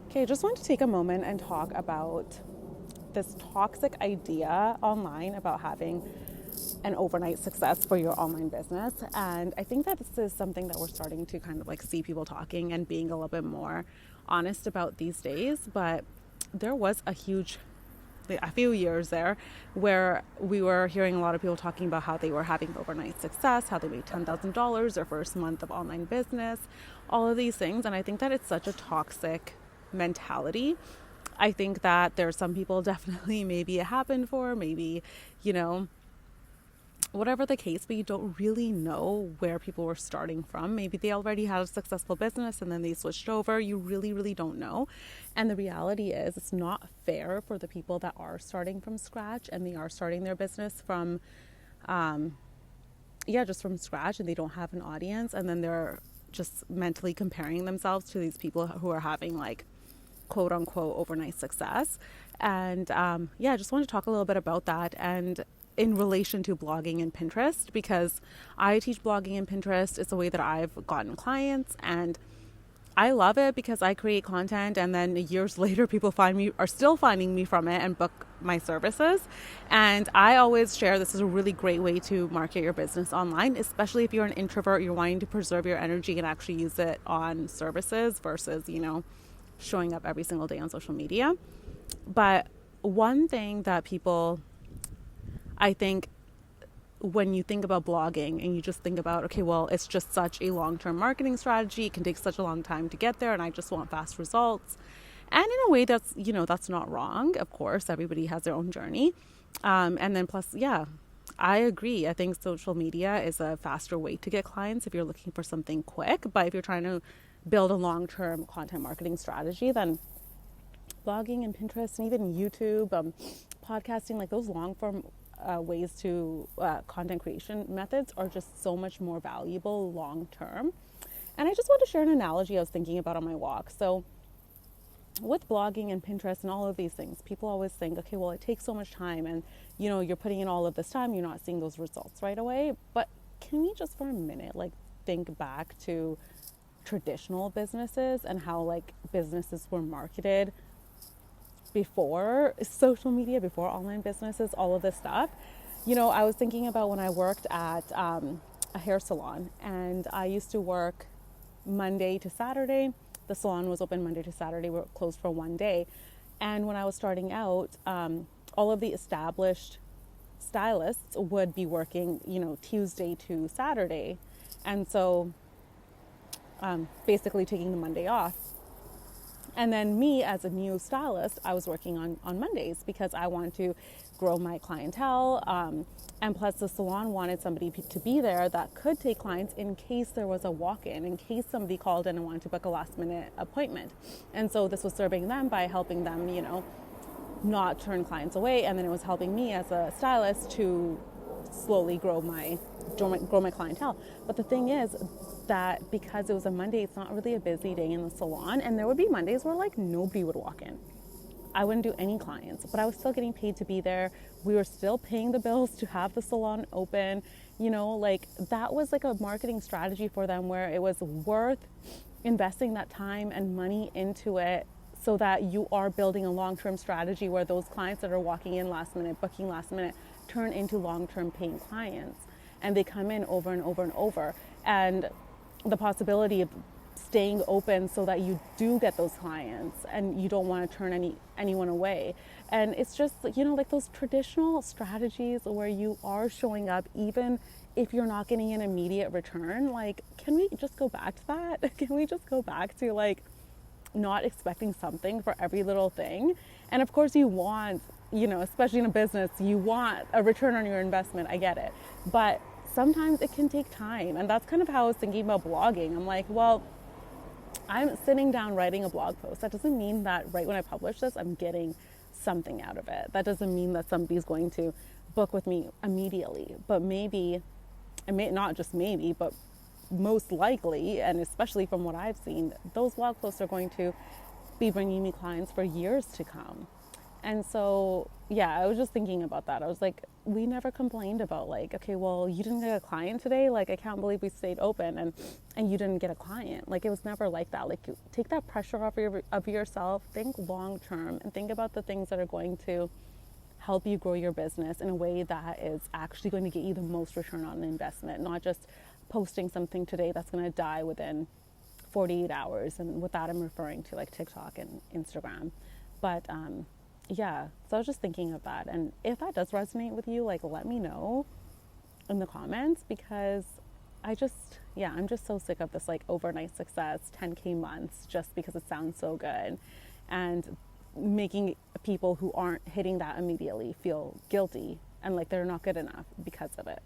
Okay, I just want to take a moment and talk about this toxic idea online about having an overnight success for your online business. And I think that this is something that we're starting to kind of like see people talking and being a little bit more honest about these days. But there was a few years there where we were hearing a lot of people talking about how they were having overnight success, how they made $10,000 their first month of online business, all of these things. And I think that it's such a toxic mentality. I think that there's some people definitely maybe it happened for, maybe, you know, whatever the case, but you don't really know where people were starting from. Maybe they already had a successful business and then they switched over. You really, really don't know. And the reality is, it's not fair for the people that are starting from scratch and they are starting their business from, just from scratch, and they don't have an audience. And then they're just mentally comparing themselves to these people who are having like quote unquote overnight success. And I just want to talk a little bit about that and in relation to blogging and Pinterest, because I teach blogging and Pinterest. It's a way that I've gotten clients, and I love it because I create content and then years later people are still finding me from it and book my services. And I always share this is a really great way to market your business online, especially if you're an introvert, you're wanting to preserve your energy and actually use it on services versus, showing up every single day on social media. But one thing that people, I think, when you think about blogging and you just think about, okay, well, it's just such a long-term marketing strategy. It can take such a long time to get there and I just want fast results. And in a way that's not wrong. Of course, everybody has their own journey. And then plus, I agree. I think social media is a faster way to get clients if you're looking for something quick. But if you're trying to build a long-term content marketing strategy, then blogging and Pinterest and even YouTube, podcasting, like those long-form ways to content creation methods are just so much more valuable long-term. And I just want to share an analogy I was thinking about on my walk. So with blogging and Pinterest and all of these things, people always think, okay, well, it takes so much time and, you're putting in all of this time, you're not seeing those results right away. But can we just for a minute, like, think back to traditional businesses and how like businesses were marketed before social media, before online businesses, all of this stuff. I was thinking about when I worked at a hair salon, and I used to work Monday to Saturday. The salon was open Monday to Saturday. We were closed for one day. And when I was starting out, all of the established stylists would be working, Tuesday to Saturday. And so basically taking the Monday off. And then me as a new stylist, I was working on Mondays because I wanted to grow my clientele. And plus the salon wanted somebody to be there that could take clients in case there was a walk-in, in case somebody called in and wanted to book a last minute appointment. And so this was serving them by helping them, not turn clients away. And then it was helping me as a stylist to slowly grow my clientele. But the thing is that because it was a Monday, it's not really a busy day in the salon, and there would be Mondays where like nobody would walk in. I wouldn't do any clients, but I was still getting paid to be there. We were still paying the bills to have the salon open. Like that was like a marketing strategy for them where it was worth investing that time and money into it so that you are building a long-term strategy where those clients that are walking in last minute, booking last minute, turn into long-term paying clients. And they come in over and over and over. And the possibility of staying open so that you do get those clients and you don't want to turn anyone away. And it's just, like those traditional strategies where you are showing up even if you're not getting an immediate return. Like, can we just go back to that? Can we just go back to like not expecting something for every little thing? And of course you want, especially in a business, you want a return on your investment. I get it. But sometimes it can take time. And that's kind of how I was thinking about blogging. I'm like, well, I'm sitting down writing a blog post. That doesn't mean that right when I publish this, I'm getting something out of it. That doesn't mean that somebody's going to book with me immediately. But maybe, not just maybe, but most likely, and especially from what I've seen, those blog posts are going to be bringing me clients for years to come. And so, I was just thinking about that. I was like, we never complained about like, okay, well, you didn't get a client today. Like, I can't believe we stayed open and you didn't get a client. Like, it was never like that. Like, take that pressure off of yourself. Think long term and think about the things that are going to help you grow your business in a way that is actually going to get you the most return on investment, not just posting something today that's going to die within 48 hours. And with that, I'm referring to like TikTok and Instagram. But yeah, so I was just thinking of that. And if that does resonate with you, like, let me know in the comments, because I'm just so sick of this like overnight success, 10K months, just because it sounds so good, and making people who aren't hitting that immediately feel guilty and like they're not good enough because of it.